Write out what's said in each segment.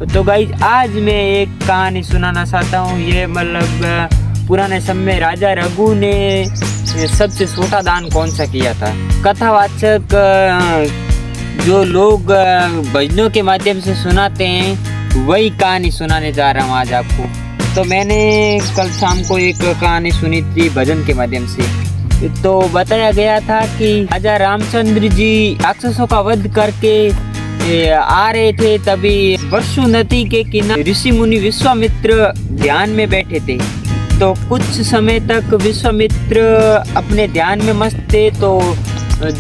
तो गाइज आज मैं एक कहानी सुनाना चाहता हूँ। ये मतलब पुराने समय में राजा रघु ने सबसे छोटा दान कौन सा किया था। कथावाचक जो लोग भजनों के माध्यम से सुनाते हैं वही कहानी सुनाने जा रहा हूँ आज आपको। तो मैंने कल शाम को एक कहानी सुनी थी भजन के माध्यम से। तो बताया गया था कि राजा रामचंद्र जी राक्षसों का वध करके आ रहे थे, तभी वर्षु नदी के किनारे ऋषि मुनि विश्वामित्र ध्यान में बैठे थे। तो कुछ समय तक विश्वामित्र अपने ध्यान में मस्त थे। तो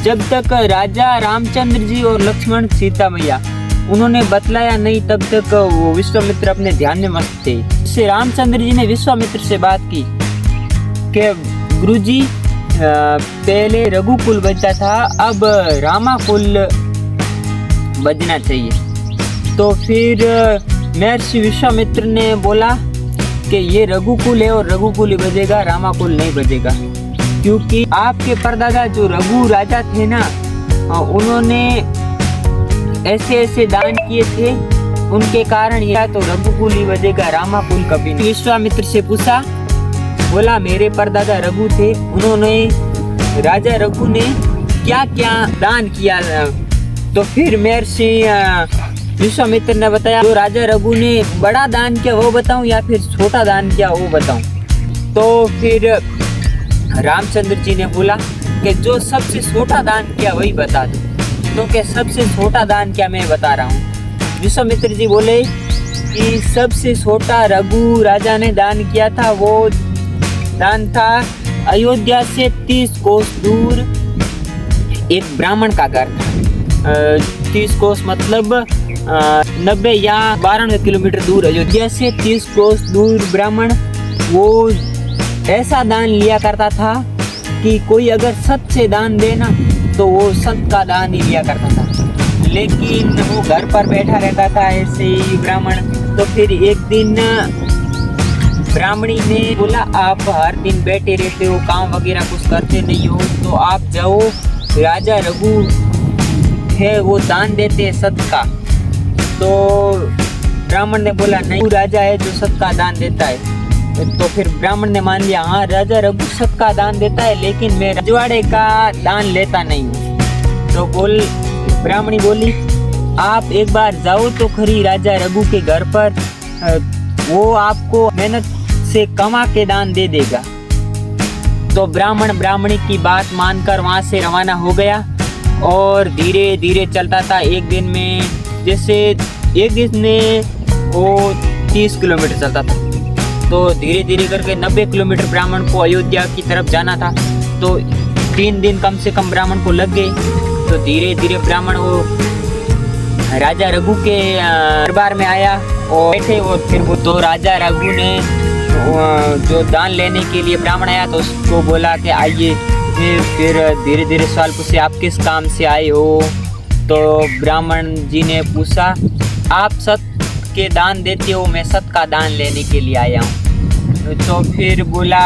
जब तक राजा रामचंद्र जी और लक्ष्मण सीता मैया उन्होंने बतलाया नहीं, तब तक वो विश्वामित्र अपने ध्यान में मस्त थे। इससे रामचंद्र जी ने विश्वामित्र से बात की कि गुरुजी पहले रघुकुल बचा था, अब रामाकुल बजना चाहिए। तो फिर महर्षि विश्वामित्र ने बोला कि ये रघुकुल है और रघुकुल ही बजेगा, रामाकुल नहीं बजेगा। क्योंकि आपके परदादा जो रघु राजा थे ना, उन्होंने ऐसे ऐसे दान किए थे, उनके कारण या तो रघुकुल ही बजेगा, रामाकुल कभी नहीं। विश्वामित्र से पूछा, बोला मेरे परदादा रघु थे, उन्होंने राजा रघु ने क्या क्या दान किया। तो फिर महर्षि विश्वामित्र ने बताया, जो राजा रघु ने बड़ा दान किया वो बताऊं या फिर छोटा दान किया वो बताऊं। तो फिर रामचंद्र जी ने बोला कि जो सबसे छोटा दान किया वही बता दो। तो क्या सबसे छोटा दान क्या मैं बता रहा हूँ। विश्वामित्र जी बोले कि सबसे छोटा रघु राजा ने दान किया था, वो दान था अयोध्या से 30 कोस दूर एक ब्राह्मण का घर था। 30 कोस मतलब 90 या 92 किलोमीटर दूर अयोध्या से 30 कोस दूर ब्राह्मण वो ऐसा दान लिया करता था कि कोई अगर सत से दान देना तो वो सत का दान ही लिया करता था। लेकिन वो घर पर बैठा रहता था ऐसे ही ब्राह्मण। तो फिर एक दिन ब्राह्मणी ने बोला, आप हर दिन बैठे रहते हो, काम वगैरह कुछ करते नहीं हो, तो आप जाओ, राजा रघु है वो दान देते हैं सत का। तो ब्राह्मण ने बोला, नहीं, राजा है जो सत का दान देता है। तो फिर ब्राह्मण ने मान लिया, हाँ राजा रघु सत का दान देता है, लेकिन मैं रजवाड़े का दान लेता नहीं हूँ। तो ब्राह्मणी बोली, आप एक बार जाओ तो खरी राजा रघु के घर पर, वो आपको मेहनत से कमा के दान दे देगा। तो ब्राह्मण ब्राह्मणी की बात मानकर वहाँ से रवाना हो गया और धीरे धीरे चलता था। एक दिन में जैसे एक दिन में वो 30 किलोमीटर चलता था, तो धीरे धीरे करके 90 किलोमीटर ब्राह्मण को अयोध्या की तरफ जाना था। तो 3 दिन कम से कम ब्राह्मण को लग गए। तो धीरे धीरे ब्राह्मण वो राजा रघु के दरबार में आया और बैठे। और फिर वो तो राजा रघु ने जो दान लेने के लिए ब्राह्मण आया तो उसको बोला कि आइए। फिर धीरे धीरे सवाल पूछे, आप किस काम से आए हो। तो ब्राह्मण जी ने पूछा, आप सत के दान देते हो, मैं सत का दान लेने के लिए आया हूँ। तो फिर बोला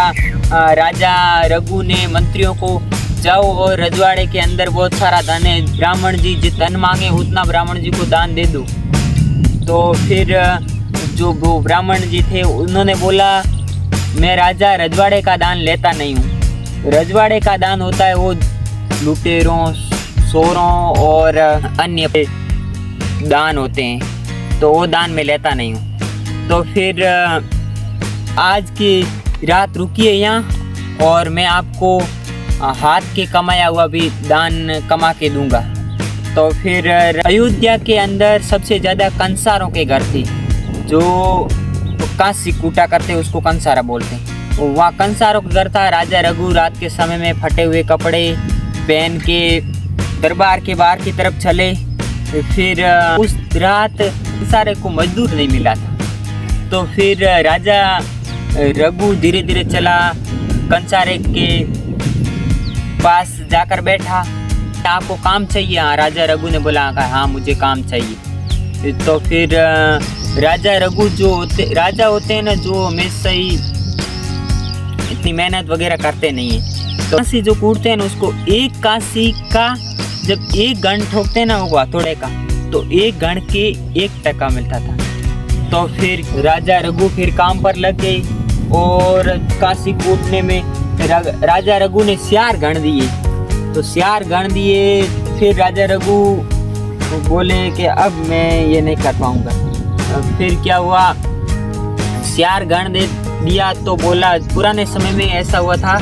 राजा रघु ने मंत्रियों को, जाओ और रजवाड़े के अंदर बहुत सारा धन है, ब्राह्मण जी जितना धन मांगे उतना ब्राह्मण जी को दान दे दो। तो फिर जो वो ब्राह्मण जी थे उन्होंने बोला, मैं राजा रजवाड़े का दान लेता नहीं हूँ। रजवाड़े का दान होता है वो लुटेरों, चोरों और अन्य दान होते हैं, तो वो दान मैं लेता नहीं हूँ। तो फिर आज की रात रुकिए यहाँ और मैं आपको हाथ के कमाया हुआ भी दान कमा के दूंगा। तो फिर अयोध्या के अंदर सबसे ज़्यादा कंसारों के घर थे, जो कांसी कूटा करते उसको कंसारा बोलते हैं। वहाँ कंसारों का घर था। राजा रघु रात के समय में फटे हुए कपड़े पहन के दरबार के बाहर की तरफ चले। फिर उस रात कंसारे को मजदूर नहीं मिला था। तो फिर राजा रघु धीरे धीरे चला, कंसारे के पास जाकर बैठा। आपको काम चाहिए? हाँ, राजा रघु ने बोला, हाँ मुझे काम चाहिए। तो फिर राजा रघु जो राजा होते हैं ना, जो हमेशा ही इतनी मेहनत वगैरह करते नहीं है। तो कांसी जो कूटते हैं ना, उसको एक कांसी का जब 1 गण ठोकते हैं ना वो हथौड़े का, तो 1 गण के 1 टका मिलता था। तो फिर राजा रघु फिर काम पर लग गए और काशी कूटने में राजा रघु ने सियार गण दिए। तो सियार गण दिए, फिर राजा रघु बोले कि अब मैं ये नहीं कर पाऊंगा। फिर क्या हुआ, सियार गण दे दिया तो बोला, पुराने समय में ऐसा हुआ था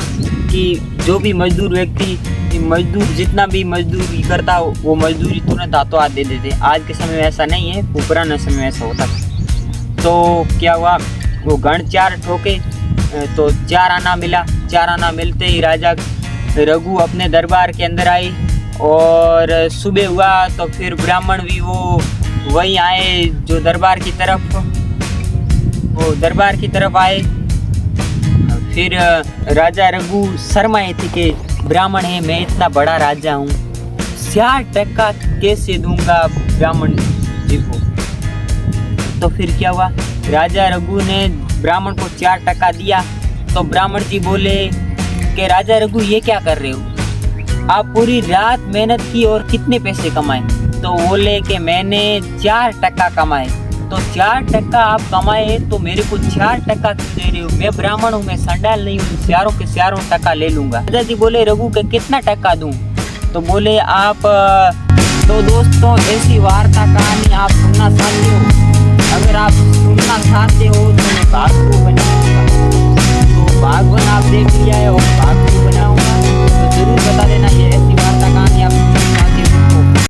कि जो भी मजदूर व्यक्ति मजदूर जितना भी मजदूरी करता वो मजदूरी तुरंत हाथों हाथ दे देते। आज के समय में ऐसा नहीं है, वो पुराने समय में ऐसा होता था। तो क्या हुआ, वो गण 4 ठोके तो 4 आना मिला। 4 आना मिलते ही राजा रघु अपने दरबार के अंदर आए और सुबह हुआ तो फिर ब्राह्मण भी वो वहीं आए जो दरबार की तरफ आए। फिर राजा रघु शर्माए थे कि ब्राह्मण है, मैं इतना बड़ा राजा हूँ, 4 टका कैसे दूंगा ब्राह्मण जी को। तो फिर क्या हुआ, राजा रघु ने ब्राह्मण को 4 टका दिया। तो ब्राह्मण जी बोले कि राजा रघु ये क्या कर रहे हो, आप पूरी रात मेहनत की और कितने पैसे कमाए। तो बोले कि मैंने 4 टका कमाए। तो 4 टका आप कमाए तो मेरे को 4 टका क्यों दे रहे हो, मैं ब्राह्मण हूँ, मैं संडाल नहीं हूँ, चारों के चारों टका ले लूंगा। राजा जी बोले रघु के कितना टका दूं। तो बोले आप तो दोस्तों ऐसी वार्ता कहानी आप सुनना चाहते हो, अगर आप सुनना चाहते हो तो मैं भाग 2 बनाऊंगा। तो भाग 1 आप देख लिया है और भाग 2 बनाऊंगा, तो जरूर बता देना ये ऐसी वार्ता कहानी आप